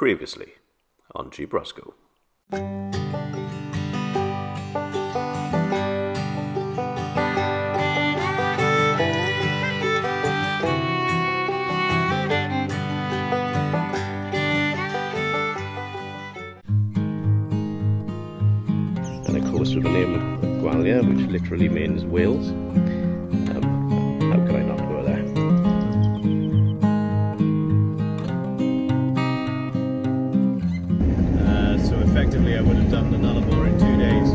Previously on Jeep Roscoe. And of course with the name Gwalia, which literally means Wales. How could I not go there? So effectively I would have done the Nullarbor in 2 days.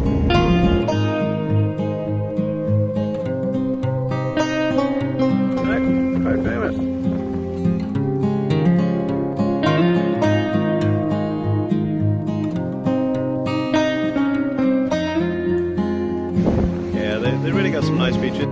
Quite famous. Yeah, they really got some nice beaches.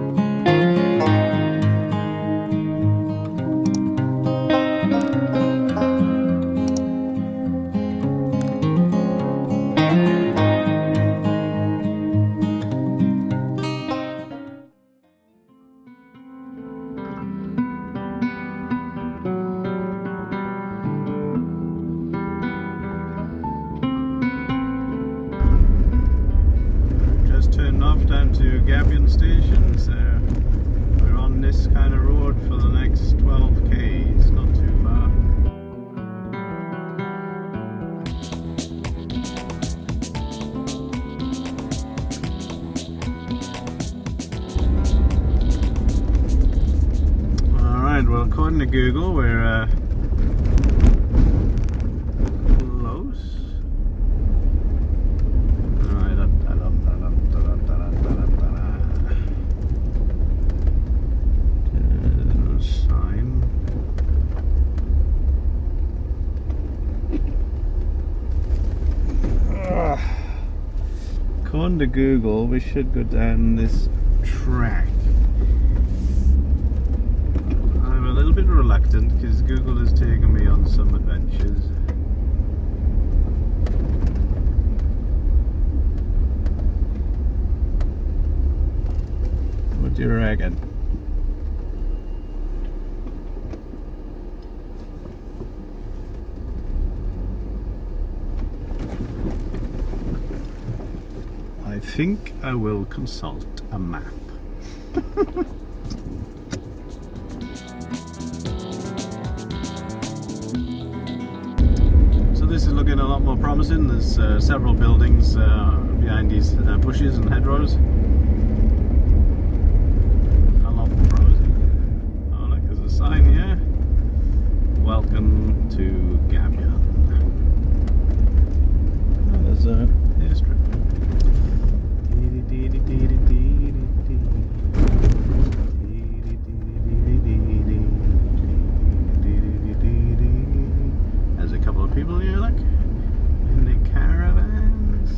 Turned off down to Gabyon Station, so we're on this kind of road for the next 12 k's, not too far. Alright, well according to Google we're close. According to Google, we should go down this track. I'm a little bit reluctant because Google has taken me on some adventures. What do you reckon? I think I will consult a map. So this is looking a lot more promising. There's several buildings behind these bushes and hedgerows. A lot more promising. Oh look, there's a sign here. Welcome to Gabyon. Oh, there's a airstrip. There's a couple of people here, look, in the caravans.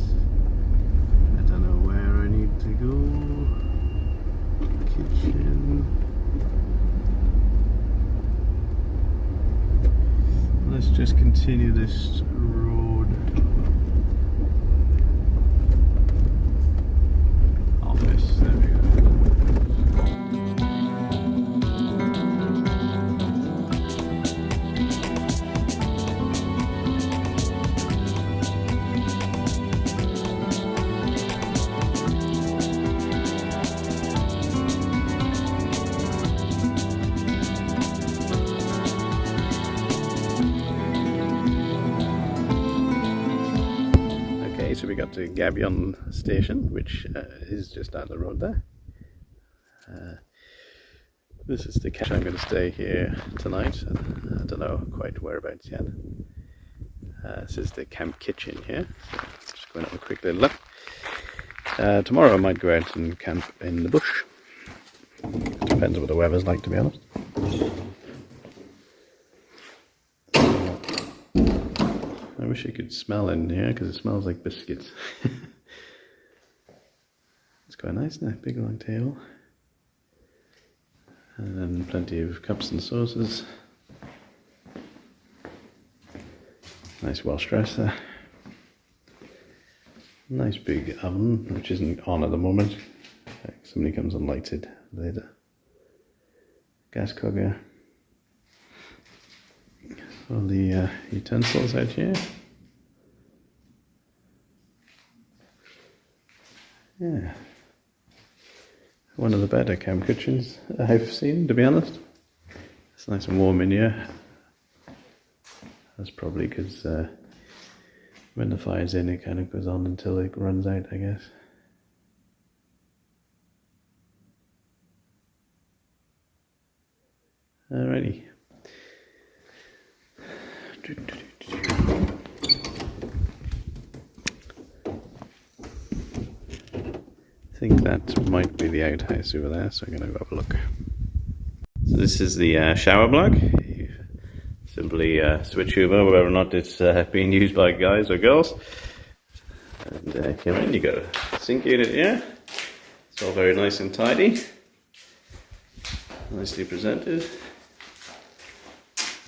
I don't know where I need to go. Kitchen. Let's just continue this road. There we go. Okay, so we got to Gabyon Station, which is just down the road there. This is the camp. I'm going to stay here tonight. I don't know quite whereabouts yet. This is the camp kitchen here. So just going to have a quick little look. Tomorrow I might go out and camp in the bush. Depends on what the weather's like, to be honest. I wish you could smell in here because it smells like biscuits. It's quite nice now, big long table. And then plenty of cups and saucers. Nice Welsh dress there. Nice big oven, which isn't on at the moment. Somebody comes and lights it later. Gas cooker. all the utensils out here. Yeah, one of the better camp kitchens I've seen, to be honest. It's nice and warm in here. That's probably because when the fire's in, it kind of goes on until it runs out, I guess. Alrighty. I think that might be the outhouse over there, so I'm going to go have a look. So this is the shower block. You simply switch over whether or not it's being used by guys or girls. And come in, you got a sink unit here. It's all very nice and tidy. Nicely presented.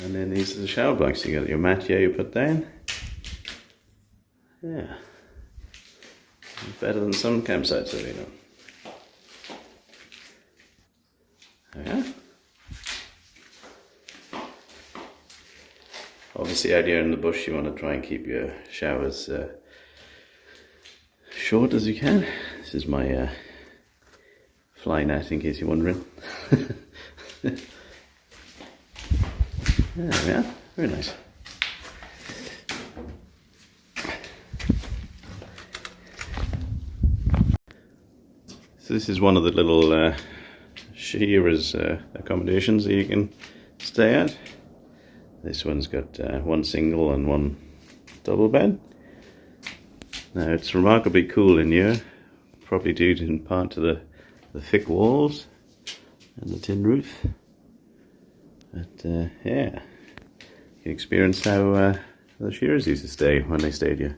And then these are the shower blocks. You got your mat here you put down. Yeah. Better than some campsites that we know. Yeah. Obviously out here in the bush you want to try and keep your showers short as you can. This is my fly net in case you're wondering. There we are, very nice. So this is one of the little shearers accommodations that you can stay at. This one's got one single and one double bed. Now it's remarkably cool in here, probably due in part to the thick walls and the tin roof. But yeah, you can experience how the shearers used to stay when they stayed here.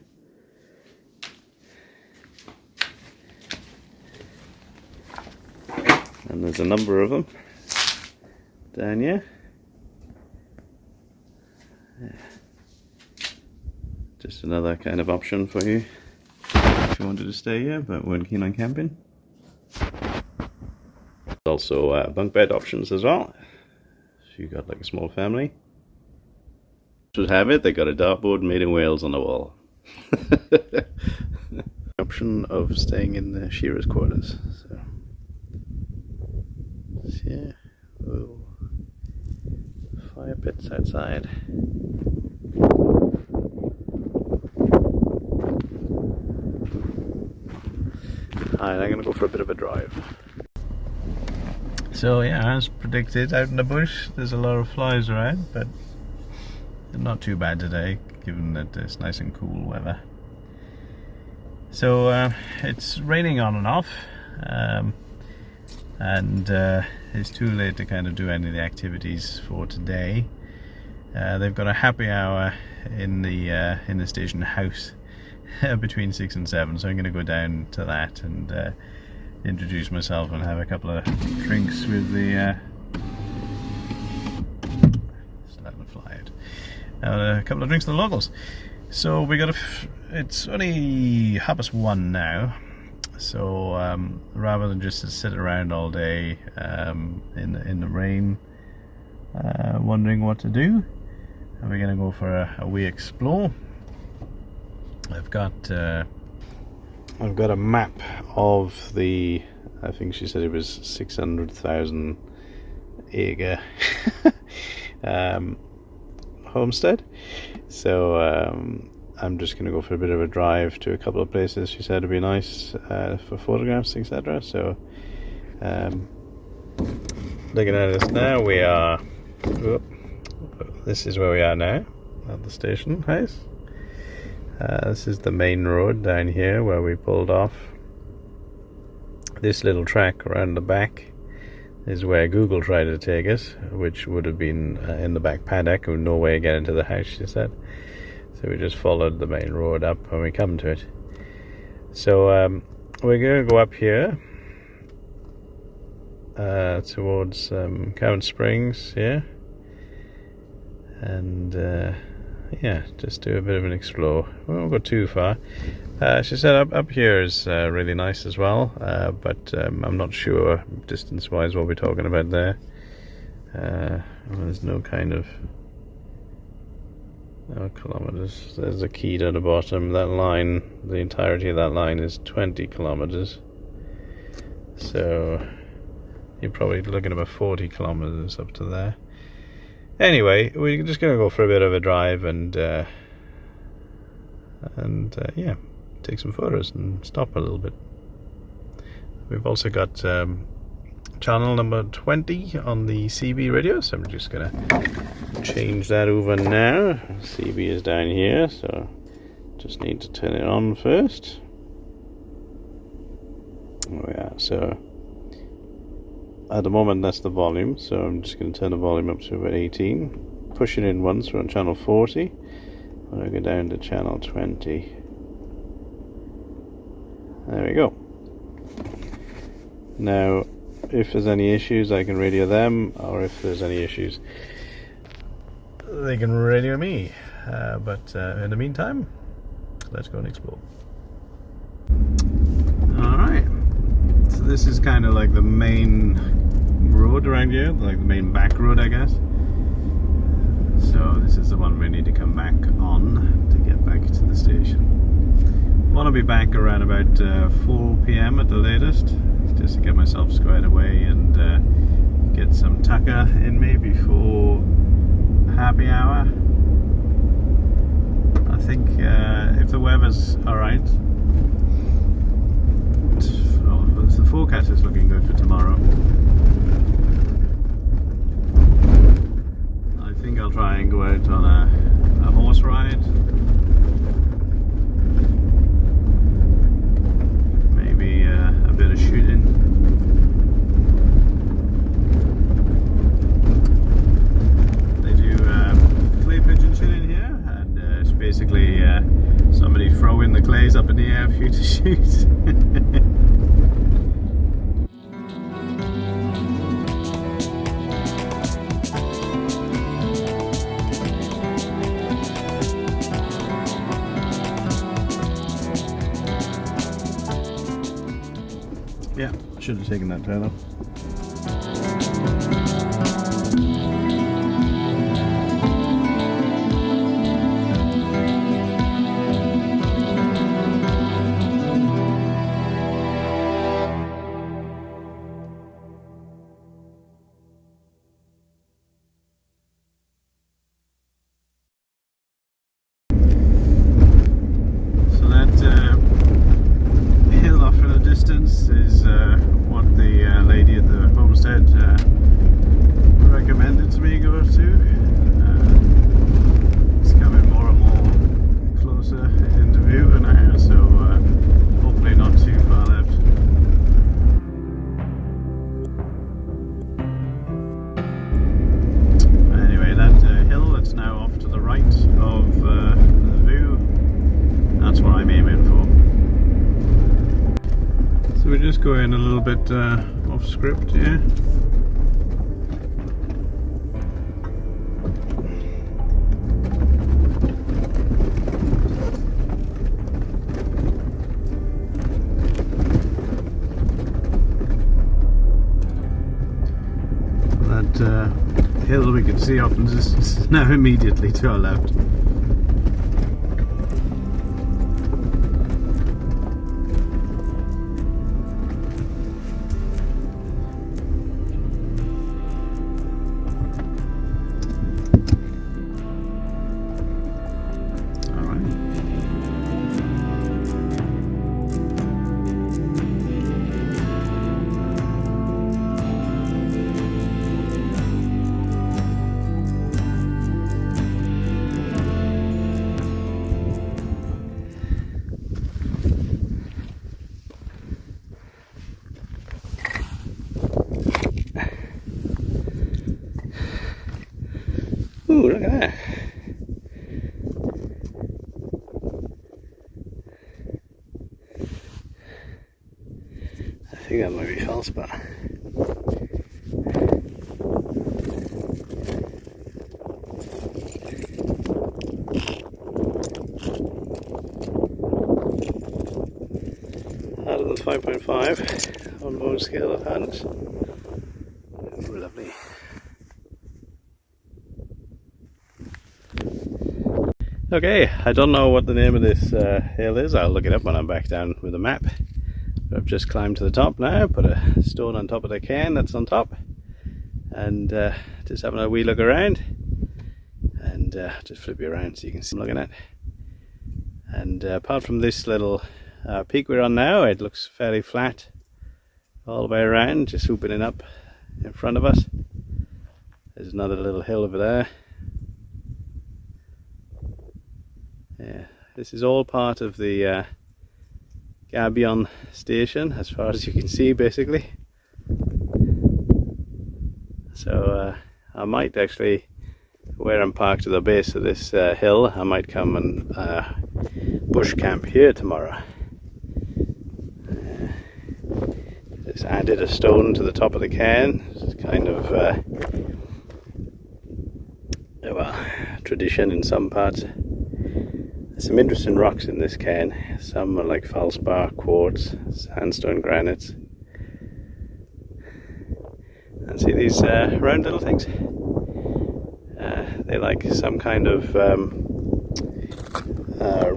And there's a number of them down here. Yeah. Just another kind of option for you if you wanted to stay here but weren't keen on camping. Also bunk bed options as well. If you've got like a small family. Would have it, they got a dartboard made in Wales on the wall. Option of staying in the shearers' quarters. So yeah, little fire pits outside. Alright, I'm gonna go for a bit of a drive. So yeah, as predicted, out in the bush there's a lot of flies around, but not too bad today, given that it's nice and cool weather. So it's raining on and off, and it's too late to kind of do any of the activities for today. They've got a happy hour in the station house between 6 and 7, so I'm going to go down to that and introduce myself and have a couple of drinks with the a couple of drinks to the locals. So we got it's only 1:30 now, so rather than just sit around all day in the rain wondering what to do, we're gonna go for a wee explore. I've got a map of the, I think she said it was 600,000 acre homestead. So I'm just going to go for a bit of a drive to a couple of places. She said it'd be nice for photographs, etc. So looking at us now, we are, this is where we are now at the station house. This is the main road down here where we pulled off. This little track around the back is where Google tried to take us, which would have been in the back paddock with no way to get into the house, she said. So we just followed the main road up when we come to it. So we're going to go up here towards Count Springs here, and yeah, just do a bit of an explore. We won't go too far. She said up here is really nice as well, but I'm not sure distance wise what we're talking about there. There's no kind of No kilometers. There's a key down the bottom. That line, the entirety of that line is 20 kilometers. So you're probably looking at about 40 kilometers up to there. Anyway, we're just going to go for a bit of a drive and yeah, take some photos and stop a little bit. We've also got channel number 20 on the CB radio, so I'm just going to change that over now. CB is down here, so just need to turn it on first. Oh yeah, so at the moment that's the volume, so I'm just going to turn the volume up to about 18. Push it in once, we're on channel 40. I'm going to go down to channel 20. There we go. Now, if there's any issues, I can radio them, or if there's any issues, they can radio me. But in the meantime, let's go and explore. Alright, so this is kind of like the main road around here, like the main back road, I guess. So this is the one we need to come back on to get back to the station. I want to be back around about 4 PM at the latest, just to get myself squared away and get some tucker in me before happy hour. I think if the weather's alright, the forecast is looking good for tomorrow. I think I'll try and go out on a horse ride. Maybe a bit of shooting. They do clay pigeon shooting here, and it's basically somebody throwing the clays up in the air for you to shoot. Yeah, should have taken that turn off. So that hill off in the distance is what the lady at the homestead recommended to me go to. It's coming more and more closer into view now, so hopefully not too far left. Anyway, that hill that's now off to the right of the view, that's what I'm aiming for. So we're just going a little bit off script here. That hill we can see off in the distance is now immediately to our left. Ooh, look at that. I think that might be feldspar. Out of the 5.5 on bone scale of hands. Ooh, lovely. Okay, I don't know what the name of this hill is. I'll look it up when I'm back down with a map. I've just climbed to the top now, put a stone on top of the cairn that's on top, and just having a wee look around, and just flip you around so you can see what I'm looking at. And apart from this little peak we're on now, it looks fairly flat all the way around, just opening up in front of us. There's another little hill over there. Yeah, this is all part of the Gabyon Station, as far as you can see, basically. So I might actually, where I'm parked at the base of this hill, I might come and bush camp here tomorrow. Just added a stone to the top of the cairn. It's kind of well, tradition in some parts. There's some interesting rocks in this cairn. Some are like feldspar, quartz, sandstone, granites. And see these round little things? They're like some kind of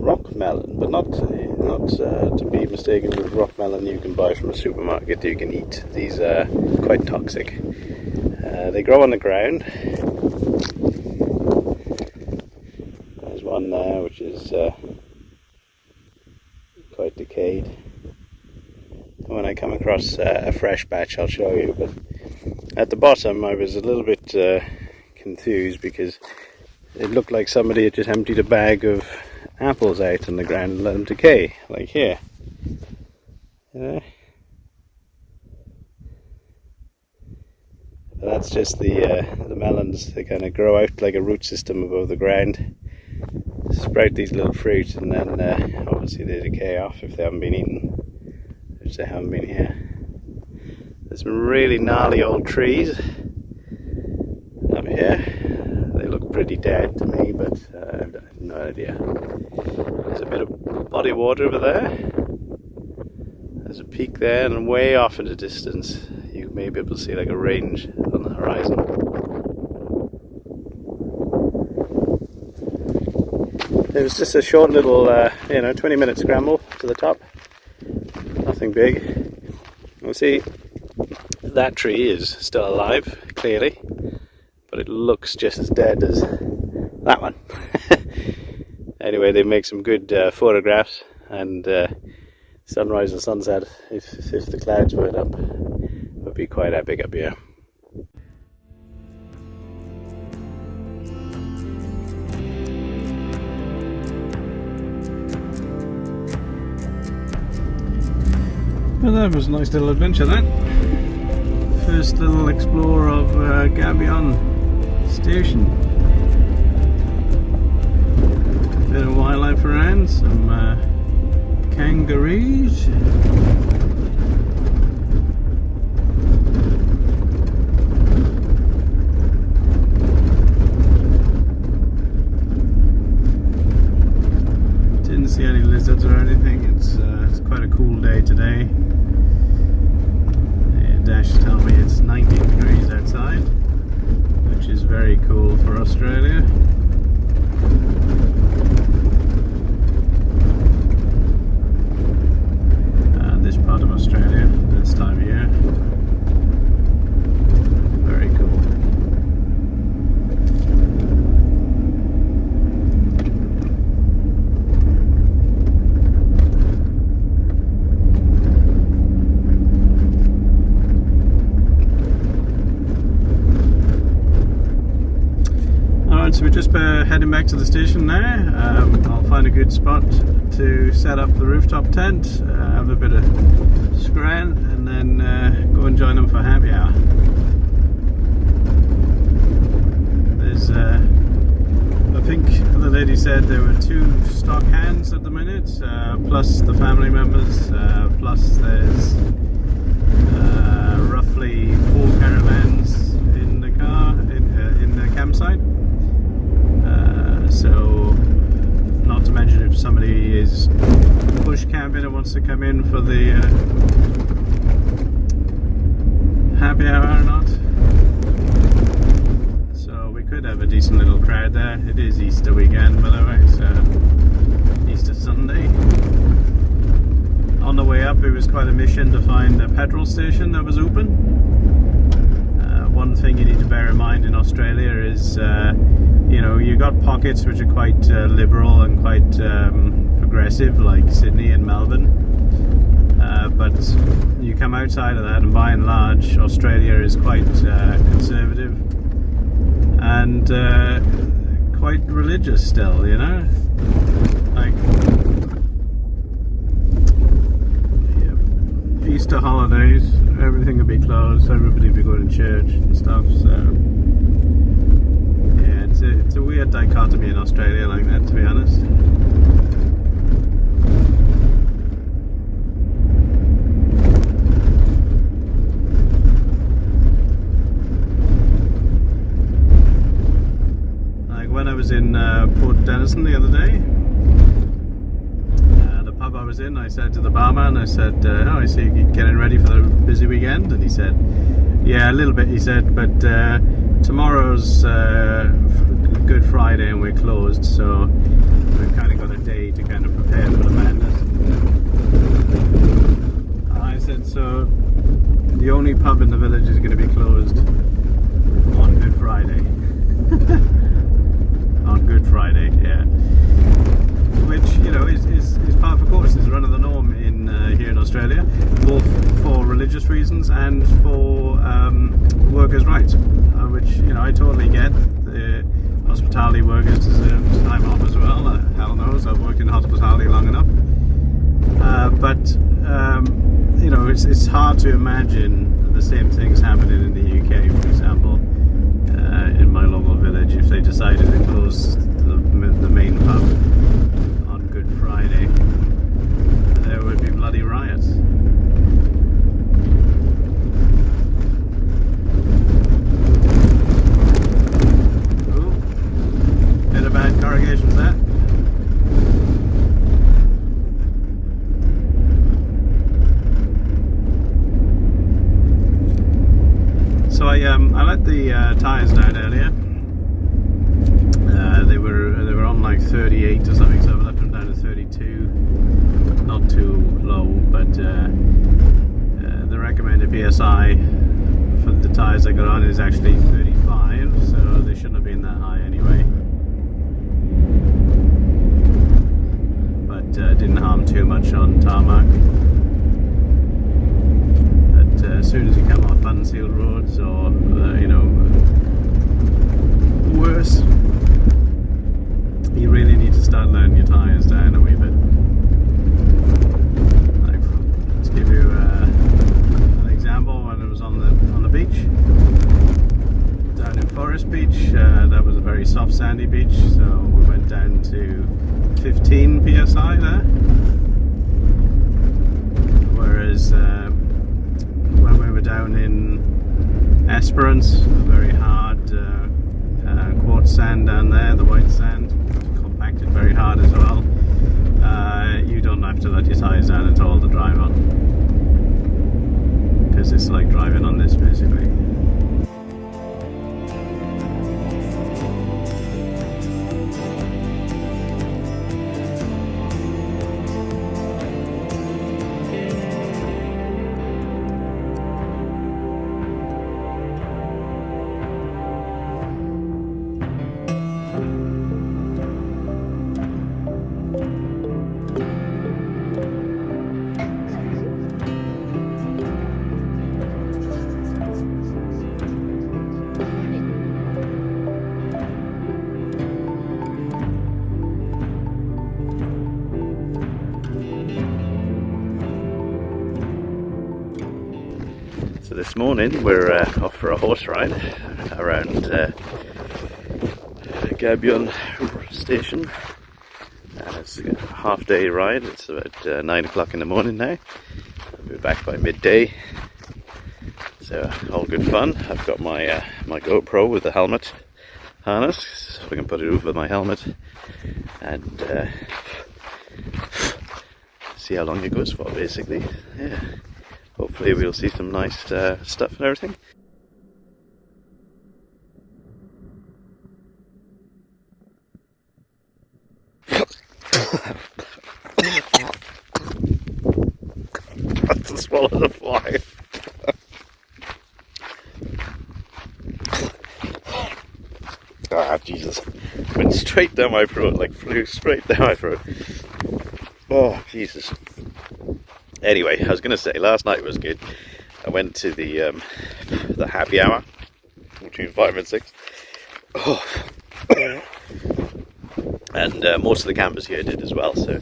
rock melon, but not to be mistaken with rock melon you can buy from a supermarket you can eat. These are quite toxic. They grow on the ground. There's one there which is quite decayed. When I come across a fresh batch I'll show you, but at the bottom I was a little bit confused because it looked like somebody had just emptied a bag of apples out on the ground and let them decay, like here. But that's just the melons. They kind of grow out like a root system above the ground, sprout these little fruit, and then obviously they decay off if they haven't been eaten, which they haven't been here. There's some really gnarly old trees up here. They look pretty dead to me, but I have no idea. There's a bit of body of water over there. There's a peak there, and way off in the distance you may be able to see like a range on the horizon. It was just a short little 20-minute scramble to the top. Nothing big. You'll see that tree is still alive, clearly, but it looks just as dead as that one. Anyway, they make some good photographs, and sunrise and sunset, if the clouds weren't up, would be quite epic up here. Well, that was a nice little adventure, that. First little explore of Gabyon Station. Bit of wildlife around, some kangaroos. Didn't see any lizards or anything. It's quite a cool day today. Dash tell me it's 19 degrees outside, which is very cool for Australia. This part of Australia, this time of year. Very cool. So we're just heading back to the station now. I'll find a good spot to set up the rooftop tent, have a bit of scran, and then go and join them for happy hour. There's, I think the lady said there were 2 stock hands at the minute, plus the family members, plus there's roughly 4 caravans in the car, in the campsite. So, not to mention if somebody is bush camping and wants to come in for the happy hour or not. So we we could have a decent little crowd there. It is Easter weekend, by the way, so Easter Sunday. On the way up, it was quite a mission to find a petrol station that was open. One thing you need to bear in mind in Australia is, you know, you got pockets which are quite liberal and quite progressive, like Sydney and Melbourne. But you come outside of that, and by and large, Australia is quite conservative and quite religious still, you know. Like Easter holidays, everything will be closed, everybody will be going to church and stuff, so yeah, it's a weird dichotomy in Australia like that, to be honest. Like when I was in Port Denison the other day, pub I was in, I said to the barman, I said, oh, I see you getting ready for the busy weekend, and he said, yeah, a little bit, he said, but tomorrow's Good Friday and we're closed, so we've kind of got a day to kind of prepare for the madness. I said, so the only pub in the village is going to be closed on Good Friday. On Good Friday, yeah. Which, you know, is par for course, is run of the norm in here in Australia, both for religious reasons and for workers' rights, which, you know, I totally get. The hospitality workers deserve time off as well. Hell knows, I've worked in hospitality long enough. But you know, it's hard to imagine the same things happening in the UK, for example, in my local village, if they decided to close the main pub on Good Friday. There would be bloody riots. Ooh, bit of bad corrugations there. So I let the tyres down earlier. They were on like 38 or something, so I left them down to 32. Not too low, but the recommended PSI for the tyres I got on is actually 35, so they shouldn't have been that high anyway. But didn't harm too much on tarmac. But as soon as you come off unsealed roads or you know, worse, you really need to start letting your tyres down a wee bit. Like, let's give you an example. When I was on the beach down in Forest Beach, that was a very soft sandy beach, so we went down to 15 psi there. Whereas when we were down in Esperance, very hard quartz sand down there, the white sand, compacted very hard as well. You don't have to let your tyres down at all to drive on, because it's like driving on this basically. So this morning we're off for a horse ride around Gabyon Station. It's a half-day ride. It's about 9 o'clock in the morning now. We'll be back by midday. So all good fun. I've got my my GoPro with the helmet harness, so we can put it over my helmet and see how long it goes for, basically. Yeah. Hopefully we'll see some nice stuff and everything. To swallow the fly. Ah, Jesus. Went straight down my throat, like flew straight down my throat. Oh, Jesus. Anyway, I was going to say, last night was good. I went to the happy hour between 5 and 6. Oh. And most of the campers here did as well, so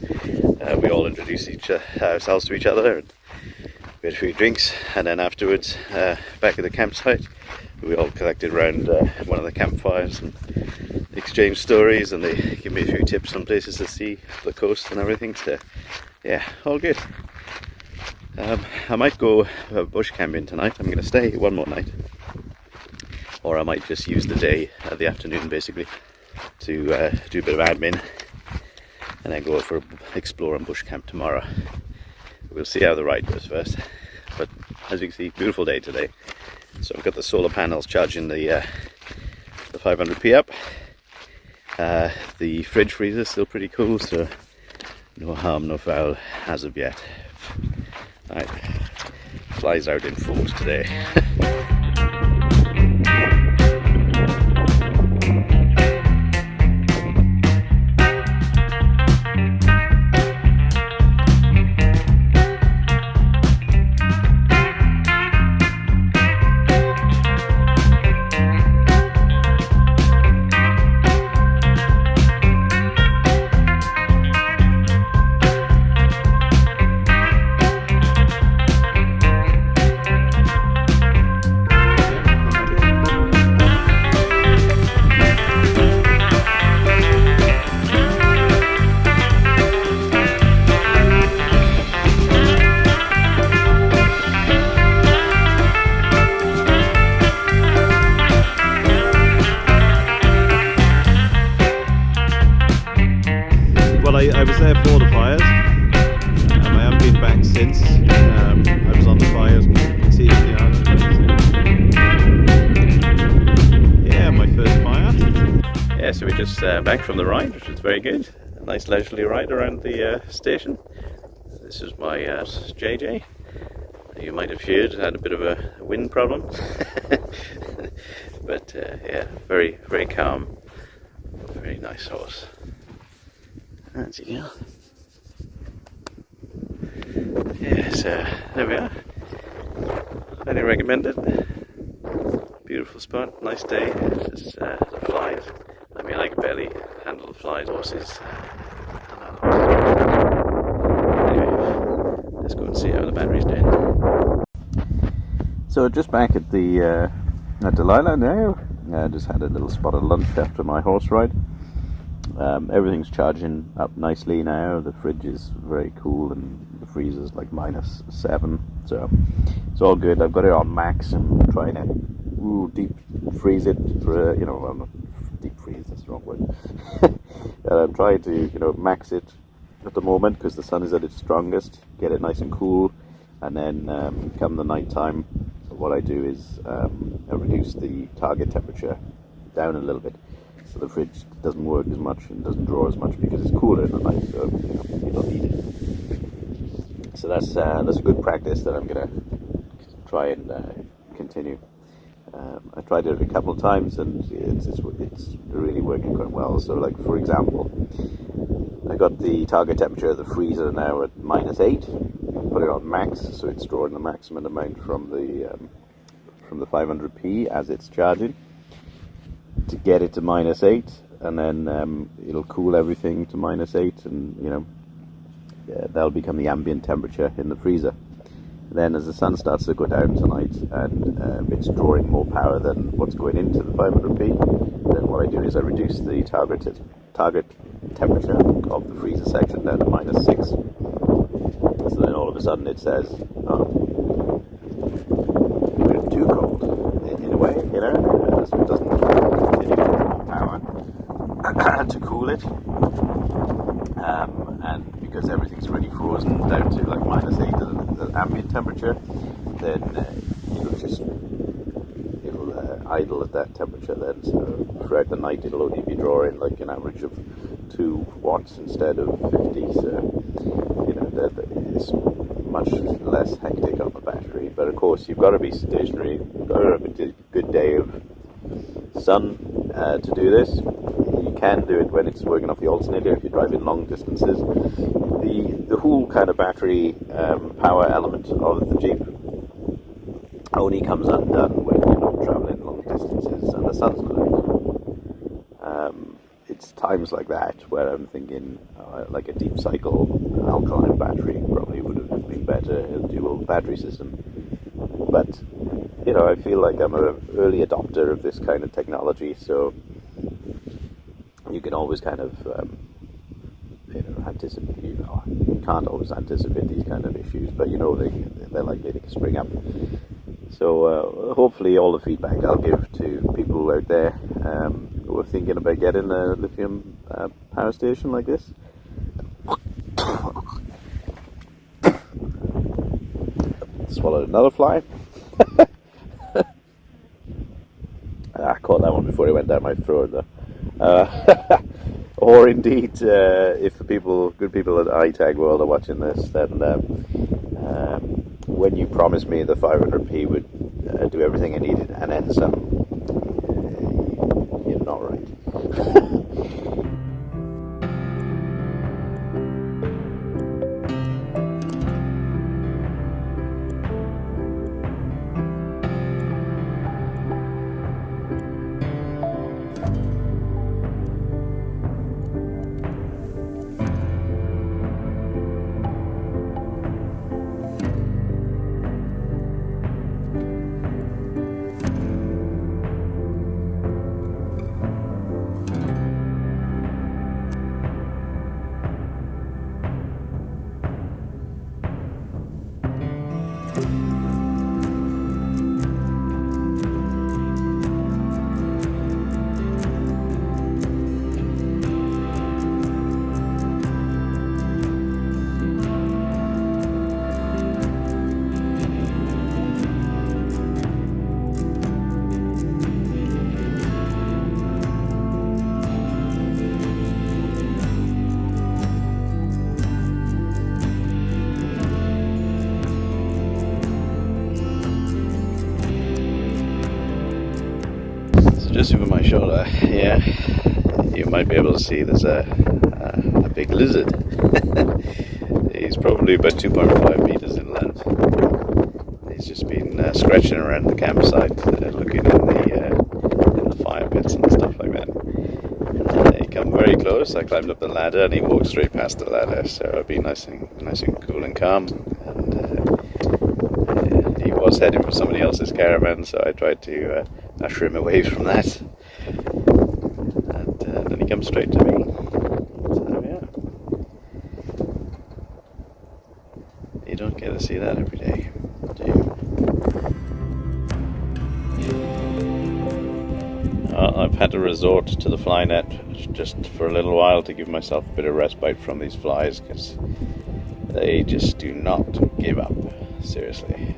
we all introduced ourselves to each other, and we had a few drinks, and then afterwards, back at the campsite, we all collected around one of the campfires and exchanged stories, and they gave me a few tips on places to see, the coast and everything, so yeah, all good. I might go bush camping tonight. I'm going to stay one more night, or I might just use the day, the afternoon basically, to do a bit of admin, and then go for explore and bush camp tomorrow. We'll see how the ride goes first, but as you can see, beautiful day today. So I've got the solar panels charging the 500p up. The fridge freezer is still pretty cool, so no harm, no foul as of yet. Right, flies out in force today. I was there for the fires. I haven't been back since. I was on the fires, you can see it in the island. Yeah, my first fire. Yeah, so we just back from the ride, which was very good. A nice leisurely ride around the station. This is my JJ. You might have heard, had a bit of a wind problem. But yeah, very, very calm. Very nice horse. That's it, yeah. Yes, there we are. Highly recommend it. Beautiful spot, nice day. Just the flies. I mean, I can barely handle the flies. Horses. Anyway, let's go and see how the battery's doing. So just back at the Delilah now. Just had a little spot of lunch after my horse ride. Everything's charging up nicely now. The fridge is very cool and the freezer's like -7, so it's all good. I've got it on max and trying to deep freeze it for well, not deep freeze, that's the wrong word. I'm trying to max it at the moment because the sun is at its strongest, get it nice and cool, and then come the night time, what I do is I reduce the target temperature down a little bit. So the fridge doesn't work as much and doesn't draw as much because it's cooler in the night, so you don't need it. So that's a good practice that I'm gonna try and continue. I tried it a couple of times and it's really working quite well. So like for example, I got the target temperature of the freezer now at -8. Put it on max, so it's drawing the maximum amount from the 500p as it's charging, to get it to -8, and then it'll cool everything to -8, and that'll become the ambient temperature in the freezer. Then as the sun starts to go down tonight and it's drawing more power than what's going into the 500p, then what I do is I reduce the target temperature of the freezer section down to -6. So then all of a sudden it says, oh, it's too cold in a way, so it doesn't continue to draw power to cool it. And because everything's really frozen down to like -8, the ambient temperature, then it'll idle at that temperature then. So throughout the night it'll only be drawing like an average of 2 watts instead of 50, so you know it's much less hectic on the battery. But of course, you've got to be stationary, you've got to have a good day of sun to do this. You can do it when it's working off the alternator if you're driving long distances. The whole kind of battery power element of the Jeep only comes undone when you're not traveling long distances and the sun's not out. It's times like that where I'm thinking like a deep cycle alkaline battery probably would have been better, a dual battery system. But you know, I feel like I'm an early adopter of this kind of technology, so you can always kind of anticipate. You can't always anticipate these kind of issues, but you know they're likely to spring up. So hopefully all the feedback I'll give to people out there who are thinking about getting a lithium power station like this. Swallowed another fly. I caught that one before it went down my throat though. Or indeed, if the good people at iTag World are watching this, then when you promised me the 500p would do everything I needed and then some, you're not right. Just over my shoulder here, you might be able to see there's a big lizard. He's probably about 2.5 meters in length. He's just been scratching around the campsite, looking in the fire pits and stuff like that. He came very close. I climbed up the ladder, and he walked straight past the ladder. So it'd be nice and cool and calm. And he was heading for somebody else's caravan, so I tried to usher him away from that, and then he comes straight to me. So yeah, you don't get to see that every day, do you? I've had to resort to the fly net just for a little while to give myself a bit of respite from these flies, because they just do not give up, seriously.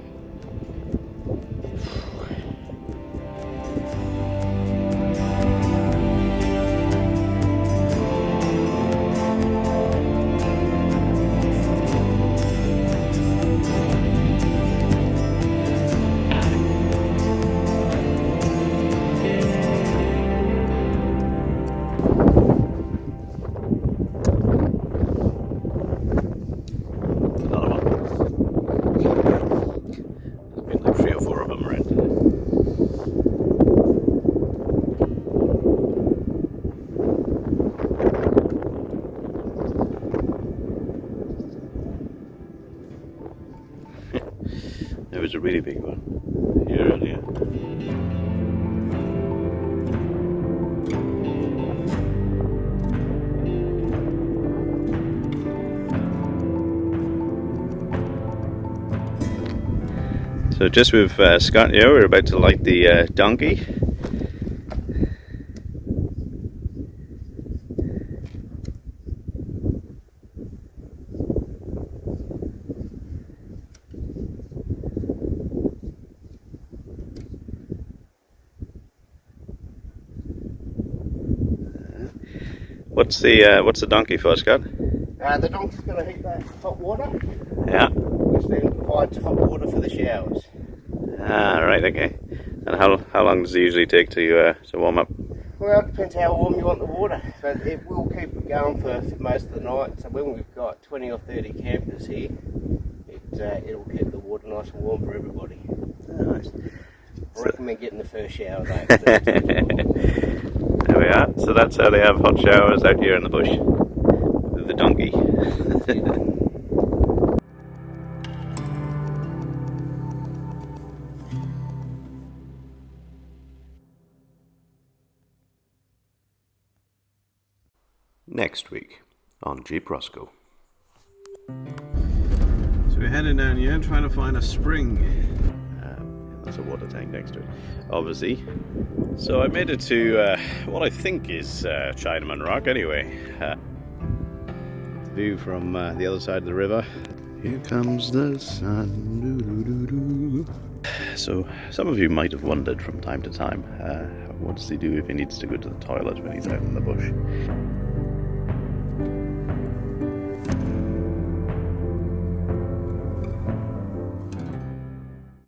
It was a really big one here earlier. So just with Scott here, we're about to light the donkey. What's the donkey for, Scott? The donkey's going to heat that hot water, Yeah. which then provides hot water for the showers. Ah, right, okay. And how long does it usually take to warm up? Well, it depends how warm you want the water, but it will keep it going for most of the night. So when we've got 20 or 30 campers here, it'll keep the water nice and warm for everybody. Oh, nice. I recommend getting the first shower though. 'Cause There we are. So that's how they have hot showers out here in the bush with the donkey. Next week on Jeep Roscoe. So we're heading down here trying to find a spring. There's a water tank next to it, obviously. So I made it to what I think is Chinaman Rock anyway. View from the other side of the river. Here comes the sun. Doo-doo-doo-doo. So some of you might have wondered from time to time, what does he do if he needs to go to the toilet when he's out in the bush?